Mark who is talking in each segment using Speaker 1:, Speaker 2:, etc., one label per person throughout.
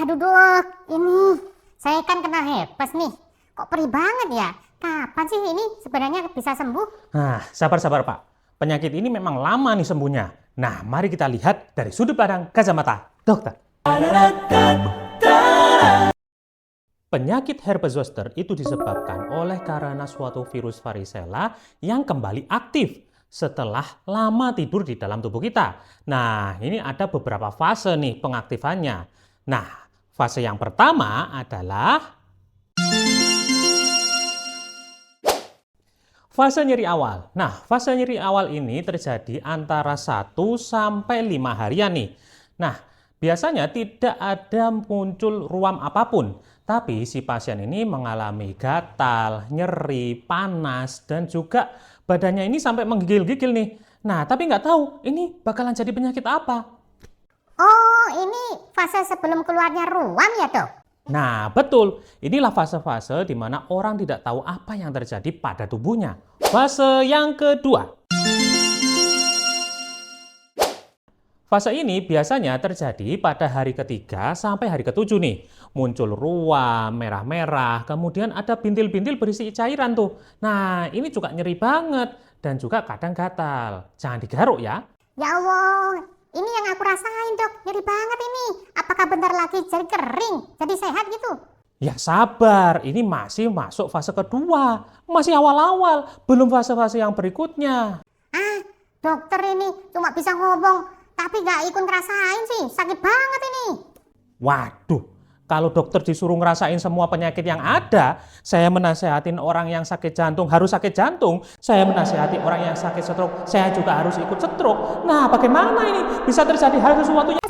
Speaker 1: Aduh dok, ini saya kan kena herpes nih. Kok perih banget ya? Kapan sih ini sebenarnya bisa sembuh?
Speaker 2: Nah, sabar-sabar Pak. Penyakit ini memang lama nih sembuhnya. Nah, mari kita lihat dari sudut pandang kacamata dokter. Penyakit herpes zoster itu disebabkan oleh karena suatu virus varicella yang kembali aktif setelah lama tidur di dalam tubuh kita. Nah, ini ada beberapa fase nih pengaktifannya. Nah, fase yang pertama adalah fase nyeri awal. Nah, fase nyeri awal ini terjadi antara 1 sampai 5 harian nih. Nah, biasanya tidak ada muncul ruam apapun, tapi si pasien ini mengalami gatal, nyeri, panas, dan juga badannya ini sampai menggigil-gigil nih. Nah, tapi nggak tahu ini bakalan jadi penyakit apa.
Speaker 1: Oh, ini fase sebelum keluarnya ruam ya dok?
Speaker 2: Nah, betul. Inilah fase-fase di mana orang tidak tahu apa yang terjadi pada tubuhnya. Fase yang kedua. Fase ini biasanya terjadi pada hari ketiga sampai hari ketujuh nih. Muncul ruam, merah-merah, kemudian ada bintil-bintil berisi cairan tuh. Nah, ini juga nyeri banget dan juga kadang gatal. Jangan digaruk ya.
Speaker 1: Ya Allah, ini yang aku rasain dok, nyeri banget ini. Apakah bentar lagi jadi kering, jadi sehat gitu?
Speaker 2: Ya sabar, ini masih masuk fase kedua. Masih awal-awal, belum fase-fase yang berikutnya.
Speaker 1: Ah, dokter ini cuma bisa ngomong, tapi nggak ikut ngerasain sih, sakit banget ini.
Speaker 2: Waduh, kalau dokter disuruh ngerasain semua penyakit yang ada, saya menasehatin orang yang sakit jantung harus sakit jantung, saya menasehati orang yang sakit stroke, saya juga harus ikut stroke. Nah, bagaimana ini? Bisa terjadi hal sesuatu yang...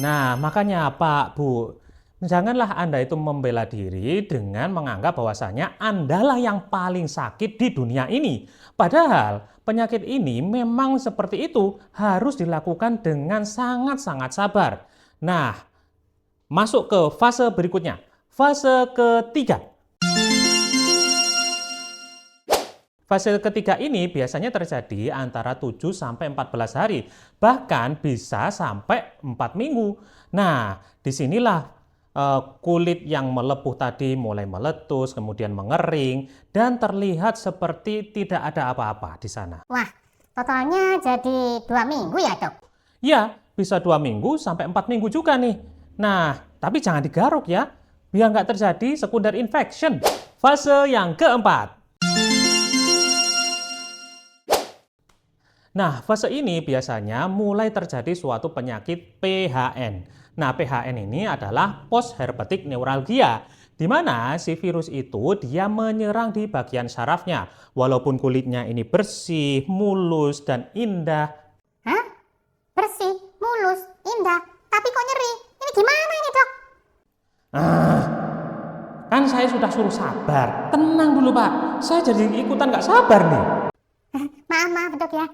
Speaker 2: Nah, makanya Pak, Bu, janganlah Anda itu membela diri dengan menganggap bahwasanya Andalah yang paling sakit di dunia ini. Padahal penyakit ini memang seperti itu, harus dilakukan dengan sangat-sangat sabar. Nah, masuk ke fase berikutnya, fase ketiga. Fase ketiga ini biasanya terjadi antara 7 sampai 14 hari, bahkan bisa sampai 4 minggu. Nah, disinilah kulit yang melepuh tadi mulai meletus, kemudian mengering, dan terlihat seperti tidak ada apa-apa di sana.
Speaker 1: Wah, totalnya jadi 2 minggu ya dok?
Speaker 2: Ya, bisa 2 minggu sampai 4 minggu juga nih. Nah, tapi jangan digaruk ya, biar nggak terjadi sekunder infection. Fase yang keempat. Nah, fase ini biasanya mulai terjadi suatu penyakit PHN. Nah, PHN ini adalah post herpetic neuralgia, di mana si virus itu dia menyerang di bagian sarafnya. Walaupun kulitnya ini bersih, mulus, dan indah.
Speaker 1: Hah? Bersih, mulus, indah, tapi kok nyeri? Ini gimana ini dok?
Speaker 2: Kan saya sudah suruh sabar. Tenang dulu, Pak. Saya jadi ikutan nggak sabar nih.
Speaker 1: Maaf dok ya.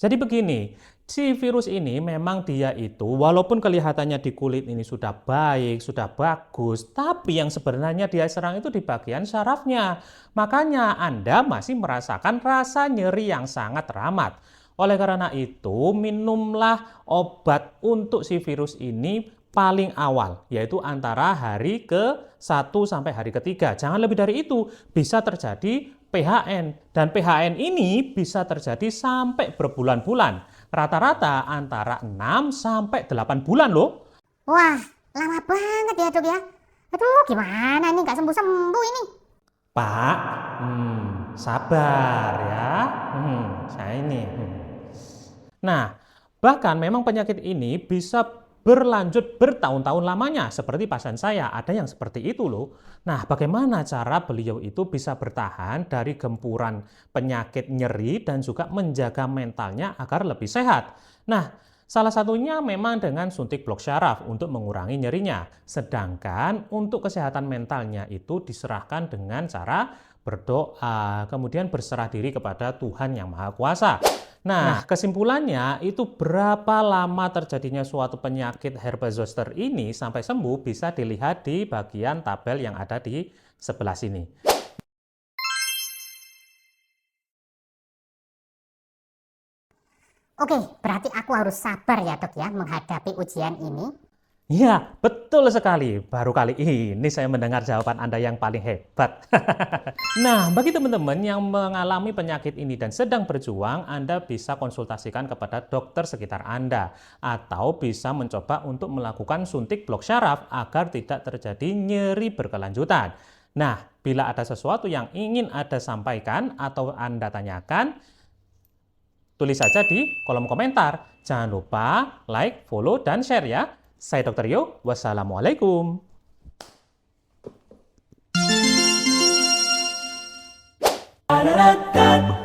Speaker 2: Jadi begini, si virus ini memang dia itu walaupun kelihatannya di kulit ini sudah baik, sudah bagus, tapi yang sebenarnya dia serang itu di bagian sarafnya. Makanya Anda masih merasakan rasa nyeri yang sangat teramat. Oleh karena itu, minumlah obat untuk si virus ini paling awal, yaitu antara hari ke-1 sampai hari ketiga. Jangan lebih dari itu, bisa terjadi PHN. Dan PHN ini bisa terjadi sampai berbulan-bulan. Rata-rata antara 6 sampai 8 bulan loh.
Speaker 1: Wah, lama banget ya dok ya. Aduh, gimana nih nggak sembuh-sembuh ini?
Speaker 2: Pak, sabar ya. Saya ini. Nah, bahkan memang penyakit ini bisa berlanjut bertahun-tahun lamanya, seperti pasien saya, ada yang seperti itu loh. Nah, bagaimana cara beliau itu bisa bertahan dari gempuran penyakit nyeri dan juga menjaga mentalnya agar lebih sehat? Nah, Salah satunya memang dengan suntik blok syaraf untuk mengurangi nyerinya. Sedangkan untuk kesehatan mentalnya itu diserahkan dengan cara berdoa, kemudian berserah diri kepada Tuhan Yang Maha Kuasa. Nah, kesimpulannya itu berapa lama terjadinya suatu penyakit herpes zoster ini sampai sembuh bisa dilihat di bagian tabel yang ada di sebelah sini.
Speaker 1: Oke, berarti aku harus sabar ya dok ya menghadapi ujian ini.
Speaker 2: Ya, betul sekali. Baru kali ini saya mendengar jawaban Anda yang paling hebat. Nah, bagi teman-teman yang mengalami penyakit ini dan sedang berjuang, Anda bisa konsultasikan kepada dokter sekitar Anda. Atau bisa mencoba untuk melakukan suntik blok syaraf agar tidak terjadi nyeri berkelanjutan. Nah, bila ada sesuatu yang ingin Anda sampaikan atau Anda tanyakan, tulis saja di kolom komentar. Jangan lupa like, follow, dan share ya. Saya Dr. Yo, wassalamualaikum.
Speaker 3: Da da da da.